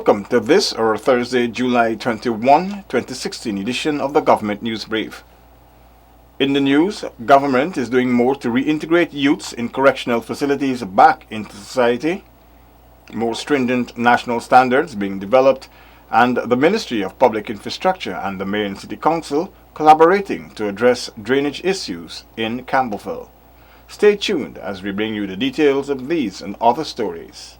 Welcome to this, our Thursday, July 21, 2016 edition of the Government News Brief. In the news, government is doing more to reintegrate youths in correctional facilities back into society, more stringent national standards being developed, and the Ministry of Public Infrastructure and the Mayor and City Council collaborating to address drainage issues in Campbellville. Stay tuned as we bring you the details of these and other stories.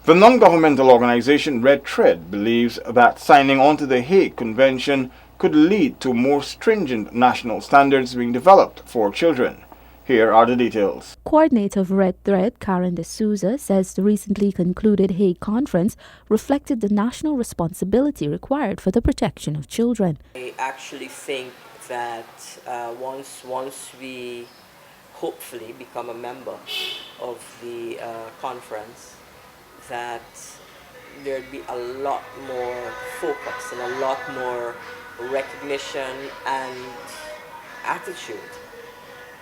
The non-governmental organization Red Thread believes that signing on to the Hague Convention could lead to more stringent national standards being developed for children. Here are the details. Coordinator of Red Thread, Karen D'Souza, says the recently concluded Hague Conference reflected the national responsibility required for the protection of children. I actually think that once we hopefully become a member of the conference, that there'd be a lot more focus and a lot more recognition and attitude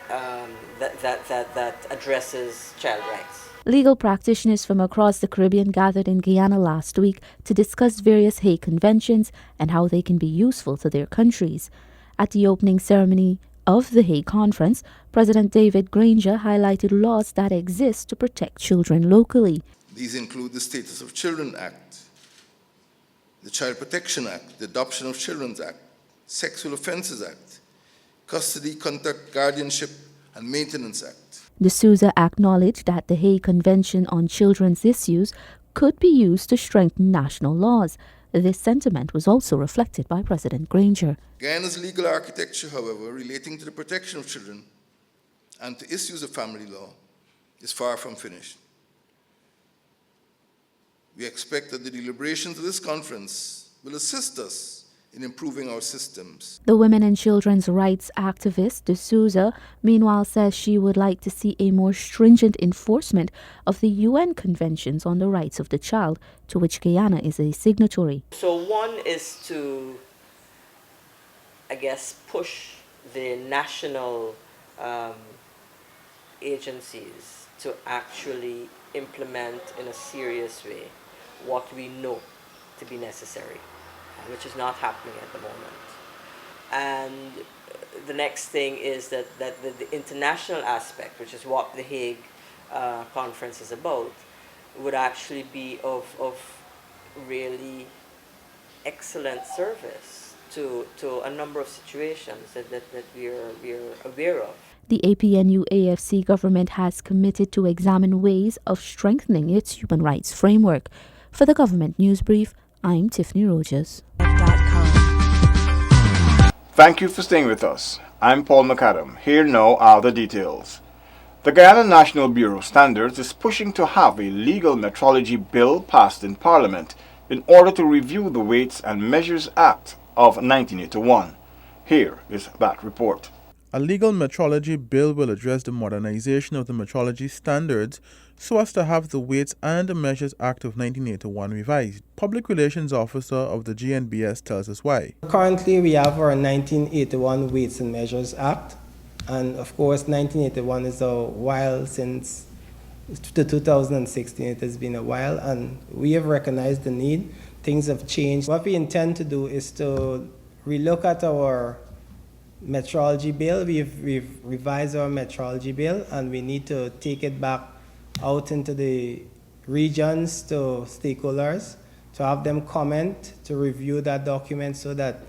that addresses child rights. Legal practitioners from across the Caribbean gathered in Guyana last week to discuss various Hague Conventions and how they can be useful to their countries. At the opening ceremony of the Hague Conference, President David Granger highlighted laws that exist to protect children locally. These include the Status of Children Act, the Child Protection Act, the Adoption of Children Act, Sexual Offences Act, Custody, Contact, Guardianship and Maintenance Act. D'Souza acknowledged that the Hague Convention on Children's Issues could be used to strengthen national laws. This sentiment was also reflected by President Granger. Guyana's legal architecture, however, relating to the protection of children and to issues of family law is far from finished. We expect that the deliberations of this conference will assist us in improving our systems. The women and children's rights activist D'Souza, meanwhile, says she would like to see a more stringent enforcement of the UN Conventions on the Rights of the Child, to which Guyana is a signatory. So one is to, push the national agencies to actually implement in a serious way what we know to be necessary, which is not happening at the moment. And the next thing is that the international aspect, which is what the Hague Conference is about, would actually be of really excellent service to a number of situations that we're aware of. The APNU-AFC government has committed to examine ways of strengthening its human rights framework. For the Government News Brief, I'm Tiffany Rogers. Thank you for staying with us. I'm Paul McAdam. Here now are the details. The Guyana National Bureau of Standards is pushing to have a legal metrology bill passed in Parliament in order to review the Weights and Measures Act of 1981. Here is that report. A legal metrology bill will address the modernization of the metrology standards so as to have the Weights and Measures Act of 1981 revised. Public Relations Officer of the GNBS tells us why. Currently, we have our 1981 Weights and Measures Act, and of course 1981 is a while since to 2016. It has been a while, and we have recognized the need. Things have changed. What we intend to do is to relook at our metrology bill. We've revised our metrology bill, and we need to take it back out into the regions to stakeholders, to have them comment, to review that document so that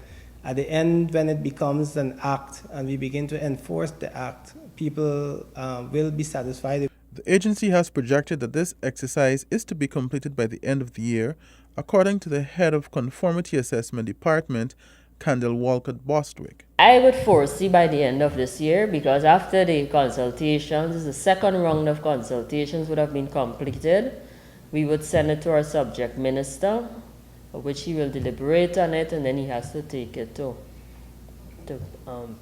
at the end, when it becomes an act and we begin to enforce the act, people will be satisfied. The agency has projected that this exercise is to be completed by the end of the year, according to the head of Conformity Assessment Department, Candle Walcott Bostwick. I would foresee by the end of this year, because after the consultations, the second round of consultations would have been completed, we would send it to our subject minister, which he will deliberate on it, and then he has to take it to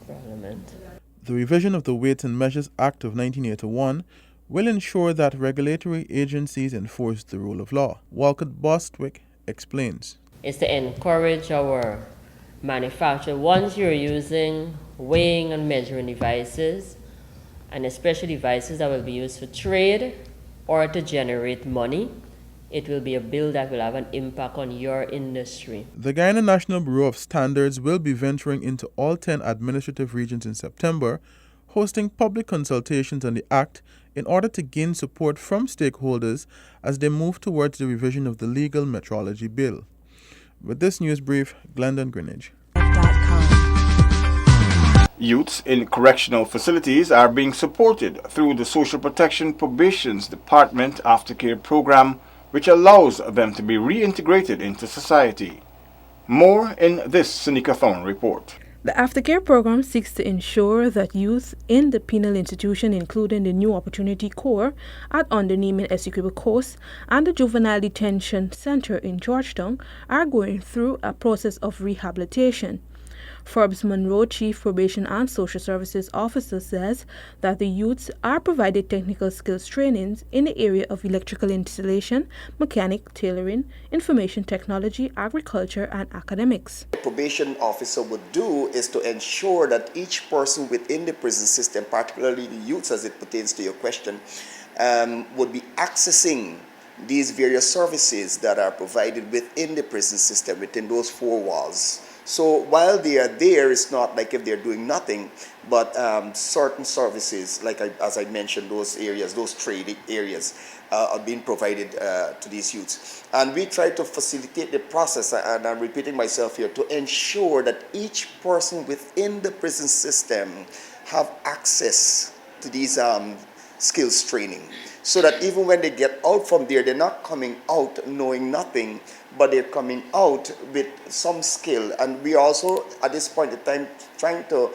Parliament. The revision of the Weights and Measures Act of 1981 will ensure that regulatory agencies enforce the rule of law. Walcott Bostwick explains. It's to encourage our manufacturer, once you're using weighing and measuring devices, and especially devices that will be used for trade or to generate money, it will be a bill that will have an impact on your industry. The Guyana National Bureau of Standards will be venturing into all 10 administrative regions in September, hosting public consultations on the Act in order to gain support from stakeholders as they move towards the revision of the legal metrology bill. With this news brief, Glendon Greenwich. Youths in correctional facilities are being supported through the Social Protection Probation's Department aftercare program, which allows them to be reintegrated into society. More in this Seneca Thorne report. The aftercare program seeks to ensure that youth in the penal institution, including the New Opportunity Corps at Underneath Essequibo Coast and the Juvenile Detention Center in Georgetown, are going through a process of rehabilitation. Forbes Monroe, Chief Probation and Social Services Officer, says that the youths are provided technical skills trainings in the area of electrical installation, mechanic, tailoring, information technology, agriculture, and academics. The probation officer would do is to ensure that each person within the prison system, particularly the youths as it pertains to your question, would be accessing these various services that are provided within the prison system, within those four walls. So while they are there, it's not like if they're doing nothing, but certain services, like as I mentioned, those areas, those trade areas, are being provided to these youths. And we try to facilitate the process, and I'm repeating myself here, to ensure that each person within the prison system have access to these skills training, so that even when they get out from there, they're not coming out knowing nothing, but they're coming out with some skill. And we also, at this point in time, trying to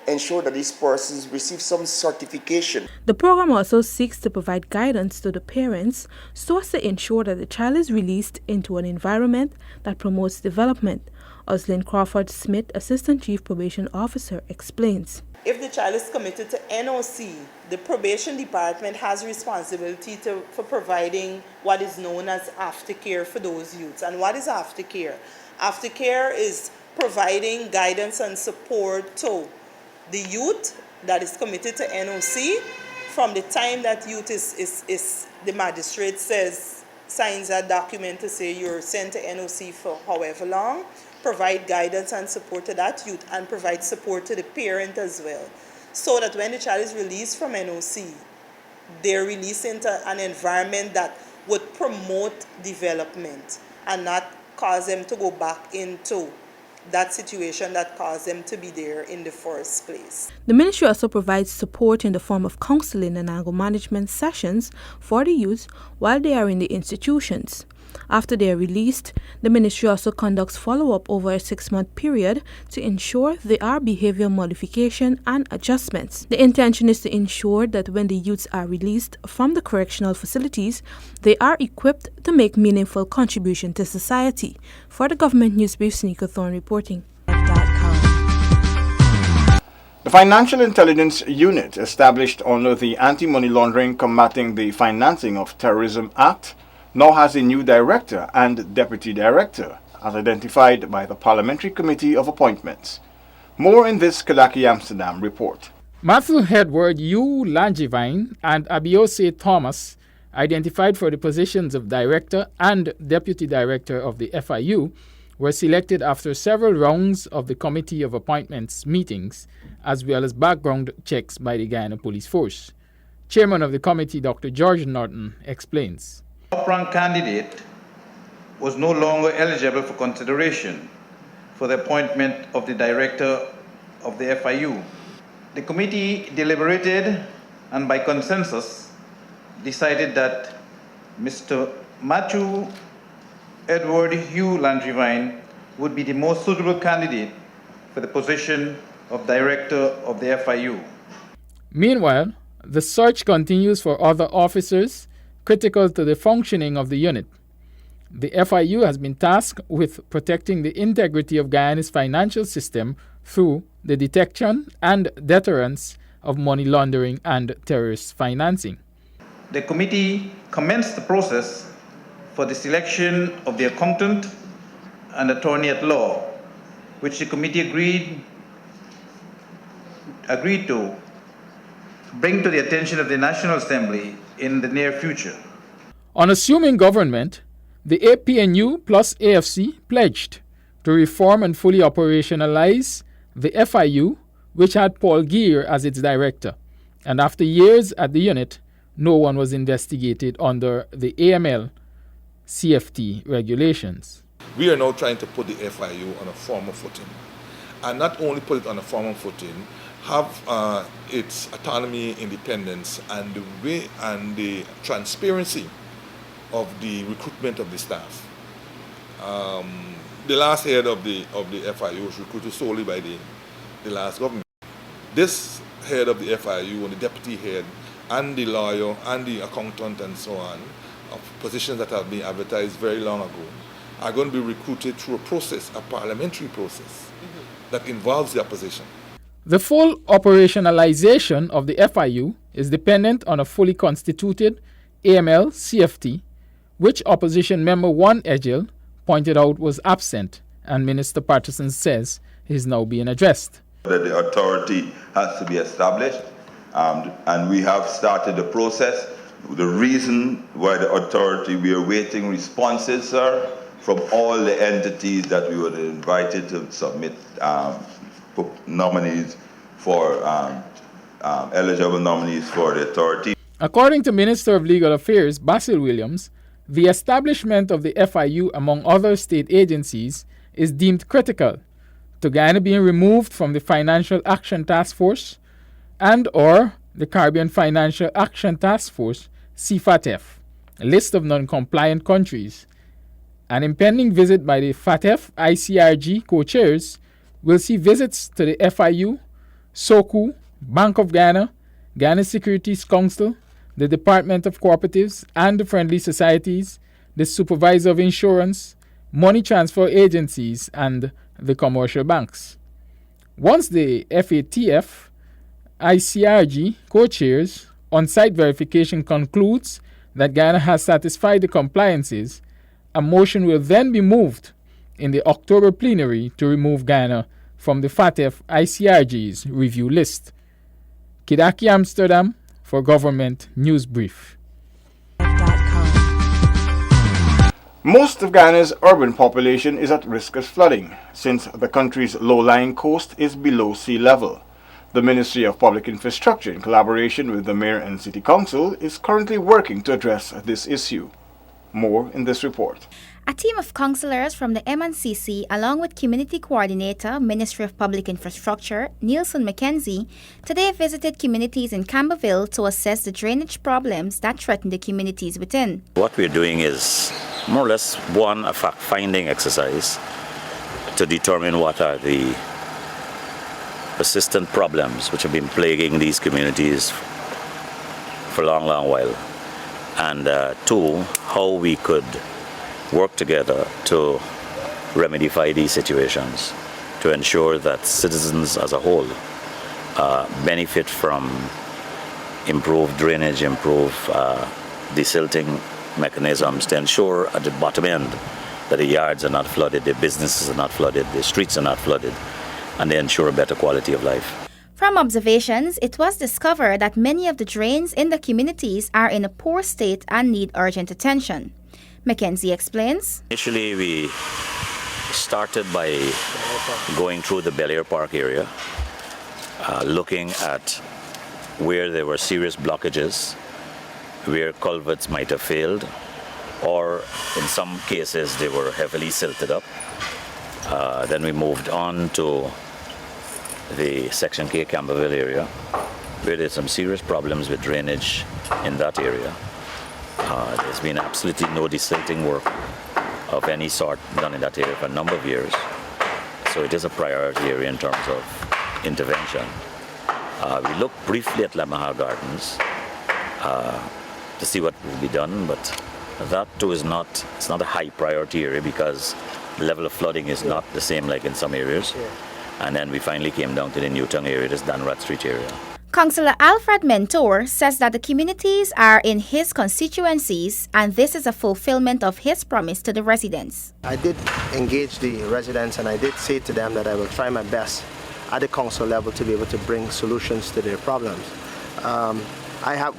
ensure that these persons receive some certification. The program also seeks to provide guidance to the parents so as to ensure that the child is released into an environment that promotes development. Oslin Crawford Smith, Assistant Chief Probation Officer, explains. If the child is committed to NOC, the probation department has responsibility for providing what is known as aftercare for those youths. And what is aftercare? Aftercare is providing guidance and support to the youth that is committed to NOC from the time that youth is the magistrate signs a document to say you're sent to NOC for however long, provide guidance and support to that youth, and provide support to the parent as well, so that when the child is released from NOC, they're released into an environment that would promote development and not cause them to go back into that situation that caused them to be there in the first place. The ministry also provides support in the form of counseling and anger management sessions for the youth while they are in the institutions. After they are released, the ministry also conducts follow-up over a 6-month period to ensure there are behavior modification and adjustments. The intention is to ensure that when the youths are released from the correctional facilities, they are equipped to make meaningful contribution to society. For the Government News Brief, Seneca Thorne reporting. The Financial Intelligence Unit, established under the Anti-Money Laundering Combating the Financing of Terrorism Act, now has a new director and deputy director, as identified by the Parliamentary Committee of Appointments. More in this Kalaki Amsterdam report. Matthew Edward U. Langevin and Abiose Thomas, identified for the positions of director and deputy director of the FIU, were selected after several rounds of the Committee of Appointments meetings, as well as background checks by the Guyana Police Force. Chairman of the committee, Dr. George Norton, explains. Top-ranked candidate was no longer eligible for consideration for the appointment of the director of the FIU. The committee deliberated and by consensus decided that Mr. Matthew Edward Hugh Langevin would be the most suitable candidate for the position of director of the FIU. Meanwhile, the search continues for other officers critical to the functioning of the unit. The FIU has been tasked with protecting the integrity of Guyana's financial system through the detection and deterrence of money laundering and terrorist financing. The committee commenced the process for the selection of the accountant and attorney at law, which the committee agreed to bring to the attention of the National Assembly in the near future. On assuming government, the APNU plus AFC pledged to reform and fully operationalize the FIU, which had Paul Gear as its director. And after years at the unit, no one was investigated under the AML CFT regulations. We are now trying to put the FIU on a formal footing. And not only put it on a formal footing, have its autonomy, independence, and the way and the transparency of the recruitment of the staff. The last head of the FIU was recruited solely by the last government. This head of the FIU and the deputy head and the lawyer and the accountant and so on, of positions that have been advertised very long ago, are going to be recruited through a process, a parliamentary process, that involves the opposition. The full operationalization of the FIU is dependent on a fully constituted AML CFT, which opposition member Juan Egil pointed out was absent, and Minister Patterson says is now being addressed. That the authority has to be established, and we have started the process. The reason why the authority, we are waiting responses, sir, from all the entities that we were invited to submit nominees for eligible nominees for the authority. According to Minister of Legal Affairs Basil Williams, the establishment of the FIU among other state agencies is deemed critical to Guyana being removed from the Financial Action Task Force and or the Caribbean Financial Action Task Force, CFATF, a list of non-compliant countries. An impending visit by the FATF ICRG co-chairs will see visits to the FIU, SOCU, Bank of Ghana, Ghana Securities Council, the Department of Cooperatives and the Friendly Societies, the Supervisor of Insurance, money transfer agencies, and the commercial banks. Once the FATF ICRG co-chairs on-site verification concludes that Ghana has satisfied the compliances, a motion will then be moved in the October plenary to remove Ghana from the FATF ICRG's review list. Kidaki Amsterdam for Government News Brief. Most of Ghana's urban population is at risk of flooding, since the country's low-lying coast is below sea level. The Ministry of Public Infrastructure, in collaboration with the Mayor and City Council, is currently working to address this issue. More in this report. A team of councillors from the MNCC, along with Community Coordinator, Ministry of Public Infrastructure, Nielsen McKenzie, today visited communities in Camberville to assess the drainage problems that threaten the communities within. What we're doing is more or less a fact-finding exercise to determine what are the persistent problems which have been plaguing these communities for a long while, and two, how we could work together to remedify these situations to ensure that citizens as a whole benefit from improved drainage, improved desilting mechanisms to ensure at the bottom end that the yards are not flooded, the businesses are not flooded, the streets are not flooded, and they ensure a better quality of life. From observations, it was discovered that many of the drains in the communities are in a poor state and need urgent attention. Mackenzie explains. Initially, we started by going through the Bel Air Park area, looking at where there were serious blockages, where culverts might have failed, or in some cases they were heavily silted up. Then we moved on to the Section K Camberville area, where there's some serious problems with drainage in that area. There's been absolutely no desilting work of any sort done in that area for a number of years. So it is a priority area in terms of intervention. We looked briefly at Lamaha Gardens to see what will be done, but that too is not a high priority area because the level of flooding is not the same like in some areas. And then we finally came down to the Newtown area, this Danrat Street area. Councillor Alfred Mentor says that the communities are in his constituencies and this is a fulfillment of his promise to the residents. I did engage the residents and I did say to them that I will try my best at the council level to be able to bring solutions to their problems.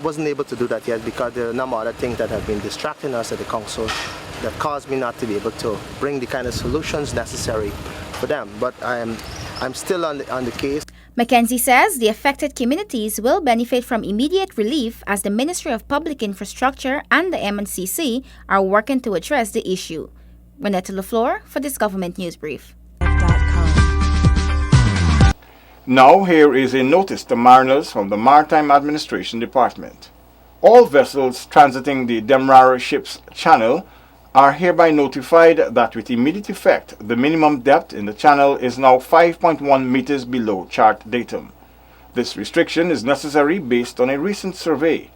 wasn't able to do that yet because there are a number of other things that have been distracting us at the council that caused me not to be able to bring the kind of solutions necessary for them. But I'm still on the case. Mackenzie says the affected communities will benefit from immediate relief as the Ministry of Public Infrastructure and the MNCC are working to address the issue. Renetta LaFleur for this Government News Brief. Now here is a notice to mariners from the Maritime Administration Department. All vessels transiting the Demerara Ships Channel are hereby notified that with immediate effect, the minimum depth in the channel is now 5.1 meters below chart datum. This restriction is necessary based on a recent survey.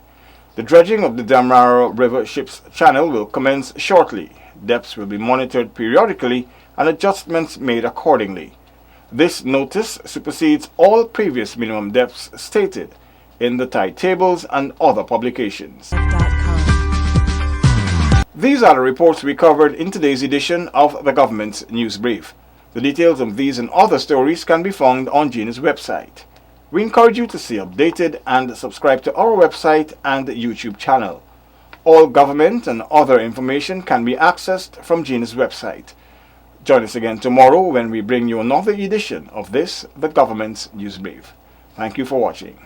The dredging of the Demerara River Ships Channel will commence shortly. Depths will be monitored periodically and adjustments made accordingly. This notice supersedes all previous minimum depths stated in the tide tables and other publications. These are the reports we covered in today's edition of the Government's News Brief. The details of these and other stories can be found on GENA's website. We encourage you to stay updated and subscribe to our website and YouTube channel. All government and other information can be accessed from GENA's website. Join us again tomorrow when we bring you another edition of this, the Government's News Brief. Thank you for watching.